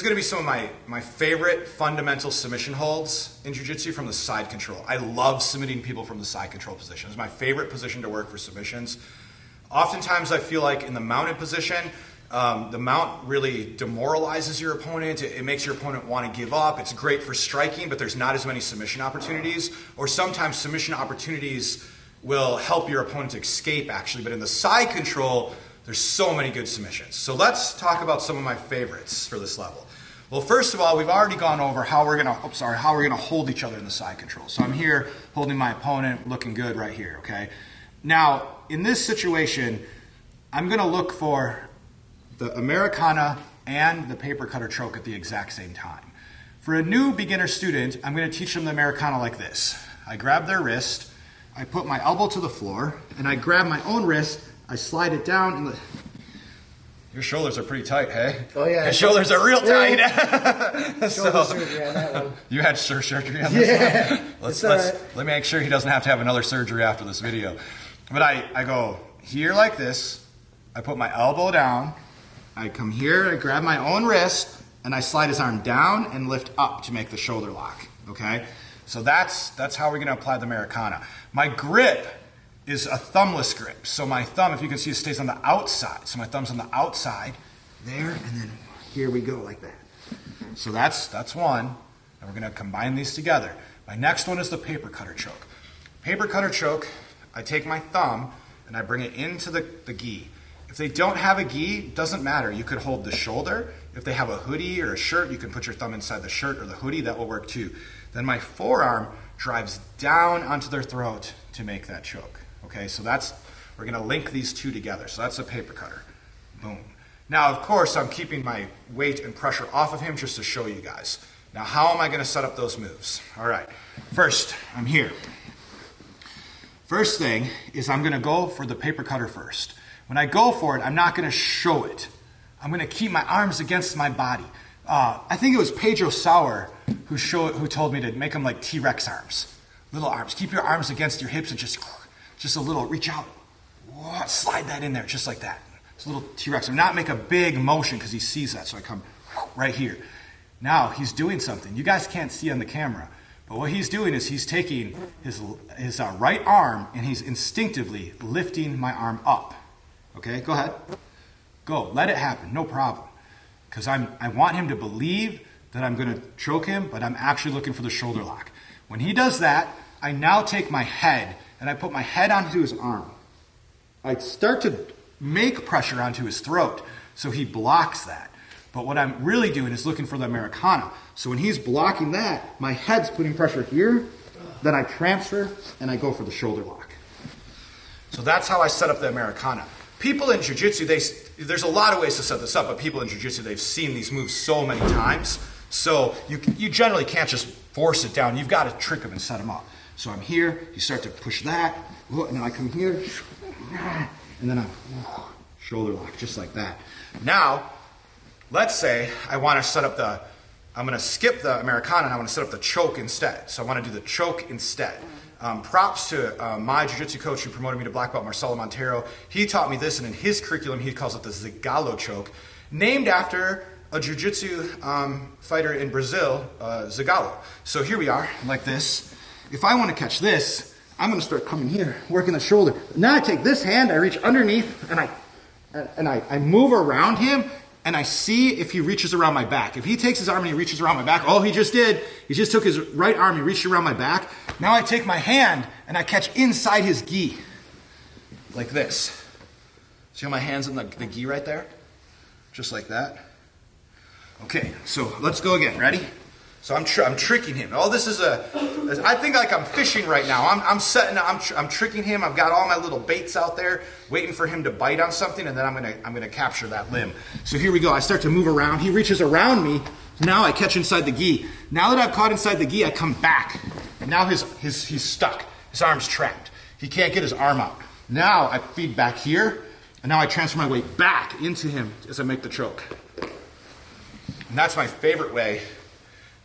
going to be some of my favorite fundamental submission holds in jiu-jitsu from the side control. I love submitting people from the side control position. It's my favorite position to work for submissions. Oftentimes I feel like in the mounted position, the mount really demoralizes your opponent. It makes your opponent want to give up. It's great for striking, but there's not as many submission opportunities. Or sometimes submission opportunities will help your opponent escape, actually. But in the side control, there's so many good submissions. So let's talk about some of my favorites for this level. Well, first of all, we've already gone over how we're gonna hold each other in the side control. So I'm here holding my opponent, looking good right here, okay? Now, in this situation, I'm gonna look for the Americana and the paper cutter choke at the exact same time. For a new beginner student, I'm gonna teach them the Americana like this. I grab their wrist, I put my elbow to the floor, and I grab my own wrist, I slide it down, and your shoulders are pretty tight, hey? Oh yeah. Your shoulders are real tight. Shoulder surgery on that one. You had surgery on this one? Let me make sure he doesn't have to have another surgery after this video. But I go here like this, I put my elbow down, I come here, I grab my own wrist, and I slide his arm down and lift up to make the shoulder lock, okay? So that's how we're gonna apply the Americana. My grip is a thumbless grip. So my thumb, if you can see, it stays on the outside. So my thumb's on the outside there, and then here we go like that. So that's one, and we're gonna combine these together. My next one is the paper cutter choke. Paper cutter choke, I take my thumb and I bring it into the gi. If they don't have a gi, doesn't matter. You could hold the shoulder. If they have a hoodie or a shirt, you can put your thumb inside the shirt or the hoodie, that will work too. Then my forearm drives down onto their throat to make that choke. Okay, so we're gonna link these two together. So that's a paper cutter, boom. Now, of course, I'm keeping my weight and pressure off of him just to show you guys. Now, how am I gonna set up those moves? All right, first, I'm here. First thing is I'm gonna go for the paper cutter first. When I go for it, I'm not gonna show it. I'm gonna keep my arms against my body. I think it was Pedro Sauer who told me to make them like T-Rex arms. Little arms, keep your arms against your hips and just a little, reach out. Whoa, slide that in there, just like that. It's a little T-Rex. I'm not make a big motion because he sees that, so I come right here. Now, he's doing something. You guys can't see on the camera, but what he's doing is he's taking his right arm and he's instinctively lifting my arm up. Okay, go ahead. Go, let it happen, no problem. Because I want him to believe that I'm gonna choke him, but I'm actually looking for the shoulder lock. When he does that, I now take my head and I put my head onto his arm. I start to make pressure onto his throat, so he blocks that. But what I'm really doing is looking for the Americana. So when he's blocking that, my head's putting pressure here, then I transfer and I go for the shoulder lock. So that's how I set up the Americana. People in jiu-jitsu, there's a lot of ways to set this up, but people in jiu-jitsu, they've seen these moves so many times, so you generally can't just force it down. You've got to trick them and set them up. So I'm here, you start to push that, and then I come here, and then I'm shoulder lock, just like that. Now, let's say I want to set up I'm going to skip the Americana and I want to set up the choke instead. So I want to do the choke instead. Props to my jiu-jitsu coach who promoted me to black belt, Marcelo Montero. He taught me this, and in his curriculum, he calls it the Zagalo choke, named after a jiu-jitsu fighter in Brazil, Zagalo. So here we are, like this. If I want to catch this, I'm going to start coming here, working the shoulder. Now I take this hand, I reach underneath, and I move around him, and I see if he reaches around my back. If he takes his arm and he reaches around my back, oh, he just did. He just took his right arm, he reached around my back. Now I take my hand, and I catch inside his gi, like this. See how my hand's in the gi right there? Just like that. Okay, so let's go again. Ready? So I'm tricking him. Oh, this is I think like I'm fishing right now. I'm tricking him. I've got all my little baits out there, waiting for him to bite on something, and then I'm gonna capture that limb. So here we go. I start to move around. He reaches around me. Now I catch inside the gi. Now that I've caught inside the gi, I come back. And now he's stuck. His arm's trapped. He can't get his arm out. Now I feed back here, and now I transfer my weight back into him as I make the choke. And that's my favorite way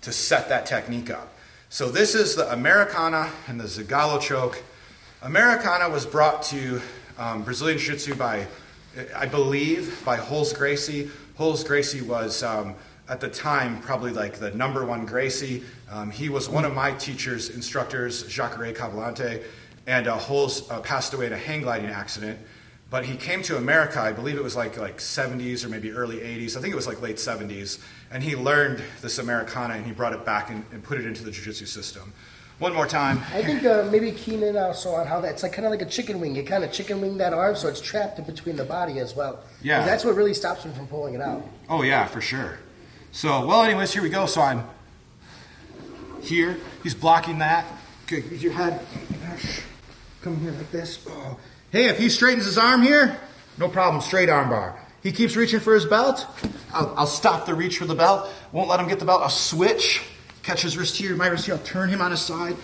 to set that technique up. So this is the Americana and the Zagalo choke. Americana was brought to Brazilian Jiu-Jitsu by, I believe, by Holz Gracie. Holz Gracie was at the time, probably like the #1 Gracie. He was one of my teachers, instructors, Jacare Cavalante, and Holes passed away in a hang gliding accident. But he came to America, I believe it was like 70s or maybe early 80s. I think it was like late 70s. And he learned this Americana and he brought it back and put it into the jiu-jitsu system. One more time. I think maybe keen in also on how that's like kind of like a chicken wing. You kind of chicken wing that arm so it's trapped in between the body as well. Yeah. 'Cause that's what really stops him from pulling it out. Oh yeah, for sure. So, well anyways, here we go. So I'm here. He's blocking that. Okay, use your head. Come here like this. Oh. Hey, if he straightens his arm here, no problem, straight arm bar. He keeps reaching for his belt, I'll stop the reach for the belt, won't let him get the belt, I'll switch, catch his wrist here, my wrist here, I'll turn him on his side,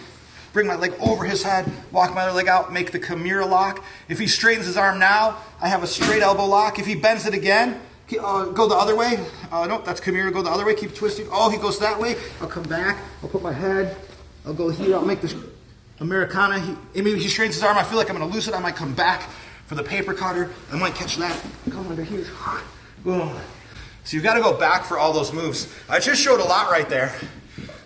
bring my leg over his head, walk my other leg out, make the Chimera lock. If he straightens his arm now, I have a straight elbow lock. If he bends it again, go the other way. Nope, that's Chimera, go the other way, keep twisting. Oh, he goes that way, I'll come back, I'll put my head, I'll go here, I'll make this Americana. Maybe he straightens his arm, I feel like I'm going to lose it, I might come back for the paper cutter, I might catch that, come under here, boom. So you've got to go back for all those moves. I just showed a lot right there.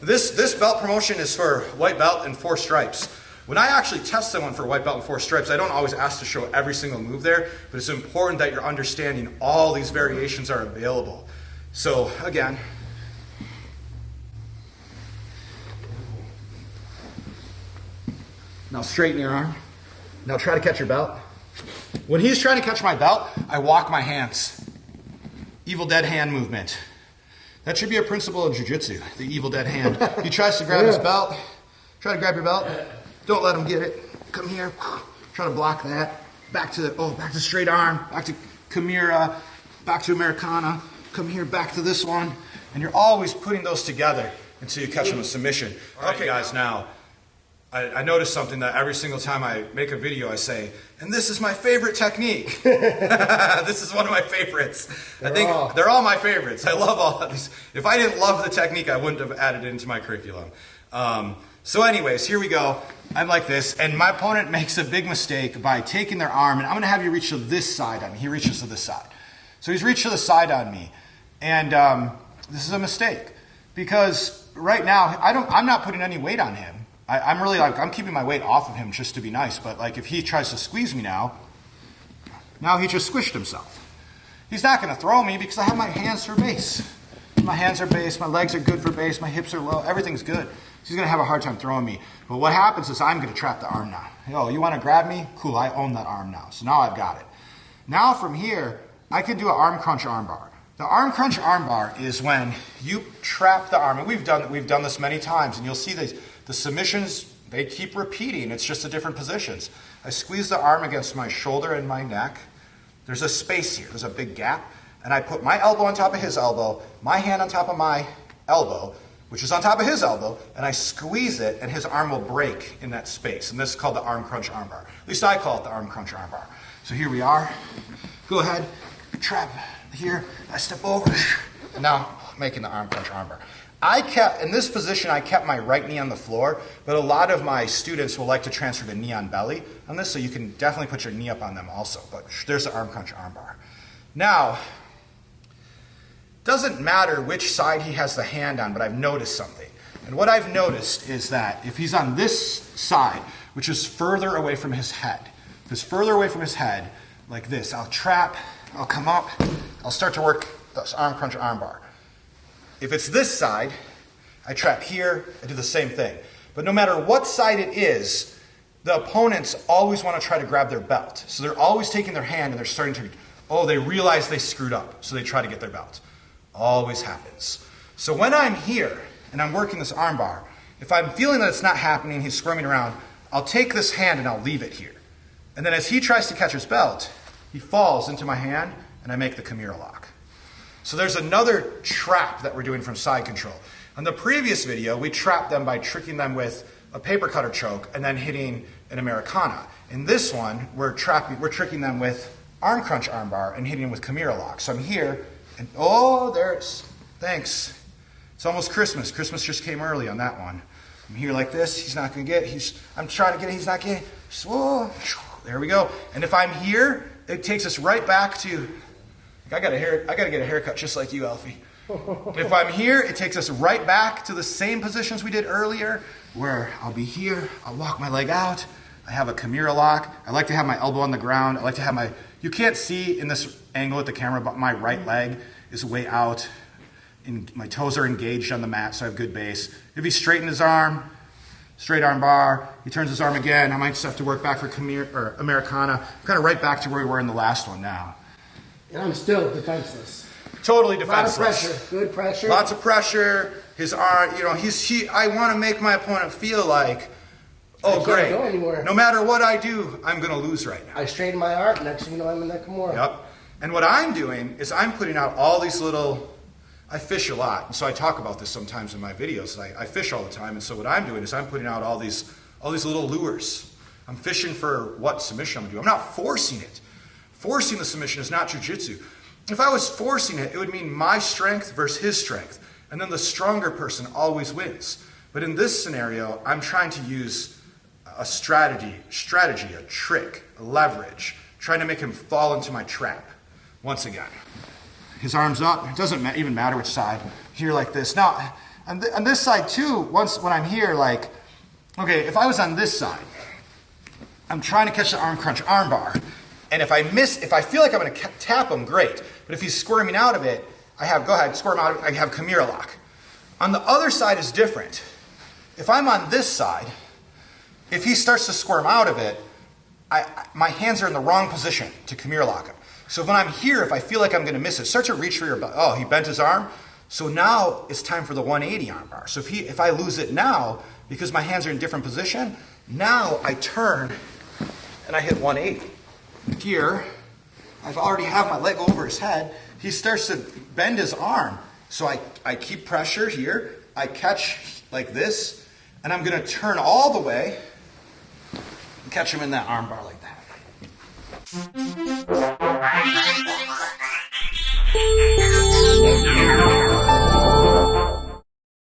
This belt promotion is for white belt and 4 stripes. When I actually test someone for white belt and 4 stripes, I don't always ask to show every single move there, but it's important that you're understanding all these variations are available. So again, now straighten your arm. Now try to catch your belt. When he's trying to catch my belt, I walk my hands. Evil dead hand movement. That should be a principle of jiu-jitsu, the evil dead hand. He tries to grab his belt. Try to grab your belt. Don't let him get it. Come here. Try to block that. Back to straight arm. Back to Chimera. Back to Americana. Come here, back to this one. And you're always putting those together until you catch him with submission. Okay, guys, now, I noticed something that every single time I make a video I say, and this is my favorite technique. This is one of my favorites. I think they're all my favorites. I love all of these. If I didn't love the technique, I wouldn't have added it into my curriculum. So anyways, here we go. I'm like this, and my opponent makes a big mistake by taking their arm, and I'm going to have you reach to this side on me. He reaches to this side. So he's reached to the side on me, and this is a mistake because right now I'm not putting any weight on him. I'm keeping my weight off of him just to be nice, but like if he tries to squeeze me now he just squished himself. He's not going to throw me because I have my hands for base. My hands are base, my legs are good for base, my hips are low, everything's good. So he's going to have a hard time throwing me. But what happens is I'm going to trap the arm now. Oh, you want to grab me? Cool, I own that arm now. So now I've got it. Now from here, I can do an arm crunch arm bar. The arm crunch arm bar is when you trap the arm, and we've done this many times, and you'll see the submissions, they keep repeating. It's just the different positions. I squeeze the arm against my shoulder and my neck. There's a space here. There's a big gap. And I put my elbow on top of his elbow, my hand on top of my elbow, which is on top of his elbow, and I squeeze it, and his arm will break in that space. And this is called the arm crunch arm bar. At least I call it the arm crunch arm bar. So here we are. Go ahead, trap here. I step over, and now making the arm crunch arm bar. In this position, I kept my right knee on the floor, but a lot of my students will like to transfer the knee on belly on this, so you can definitely put your knee up on them also. But there's the arm crunch arm bar. Now, doesn't matter which side he has the hand on, but I've noticed something. And what I've noticed is that if he's on this side, which is further away from his head, if it's further away from his head, like this, I'll trap, I'll come up, I'll start to work this arm crunch arm bar. If it's this side, I trap here, I do the same thing. But no matter what side it is, the opponents always want to try to grab their belt. So they're always taking their hand and they're starting to, they realize they screwed up, so they try to get their belt. Always happens. So when I'm here and I'm working this arm bar, if I'm feeling that it's not happening, he's squirming around, I'll take this hand and I'll leave it here. And then as he tries to catch his belt, he falls into my hand and I make the Chimera lock. So there's another trap that we're doing from side control. On the previous video, we trapped them by tricking them with a paper cutter choke and then hitting an Americana. In this one, we're tricking them with arm crunch arm bar and hitting them with Chimera lock. So I'm here, and thanks. It's almost Christmas. Christmas just came early on that one. I'm here like this, he's not gonna get it. I'm trying to get it, he's not getting it. Whoa, there we go. And if I'm here, it takes us right back to, I gotta get a haircut just like you, Alfie. If I'm here, it takes us right back to the same positions we did earlier, where I'll be here, I'll walk my leg out, I have a Kimura lock, I like to have my elbow on the ground, I like to have my, you can't see in this angle at the camera, but my right leg is way out, and my toes are engaged on the mat, so I have good base. If he straightened his arm, straight arm bar, he turns his arm again, I might just have to work back for Kimura, or Americana. I'm kind of right back to where we were in the last one now. And I'm still defenseless. Totally defenseless. A lot of pressure, good pressure. Lots of pressure. His arm, you know, I want to make my opponent feel like, oh, I great. can't go anywhere. No matter what I do, I'm going to lose right now. I straighten my arm, next thing you know, I'm in that Kimura. Yep. And what I'm doing is I'm putting out all these little, I fish a lot, and so I talk about this sometimes in my videos. I fish all the time, and so what I'm doing is I'm putting out all these little lures. I'm fishing for what submission I'm going to do. I'm not forcing it. Forcing the submission is not jiu-jitsu. If I was forcing it, it would mean my strength versus his strength. And then the stronger person always wins. But in this scenario, I'm trying to use a strategy, a trick, a leverage, trying to make him fall into my trap. Once again, his arm's up. It doesn't even matter which side. Here like this. Now, on this side too, when I'm here, like, okay, if I was on this side, I'm trying to catch the arm crunch arm bar. And if I feel like I'm going to tap him, great. But if he's squirming out of it, go ahead, squirm out of it, I have Kimura lock. On the other side is different. If I'm on this side, if he starts to squirm out of it, my hands are in the wrong position to Kimura lock him. So when I'm here, if I feel like I'm going to miss it, start to reach for your butt. Oh, he bent his arm. So now it's time for the 180 arm bar. So if I lose it now, because my hands are in a different position, now I turn and I hit 180. Here, I've already have my leg over his head. He starts to bend his arm. So I keep pressure here. I catch like this, and I'm going to turn all the way and catch him in that arm bar like that.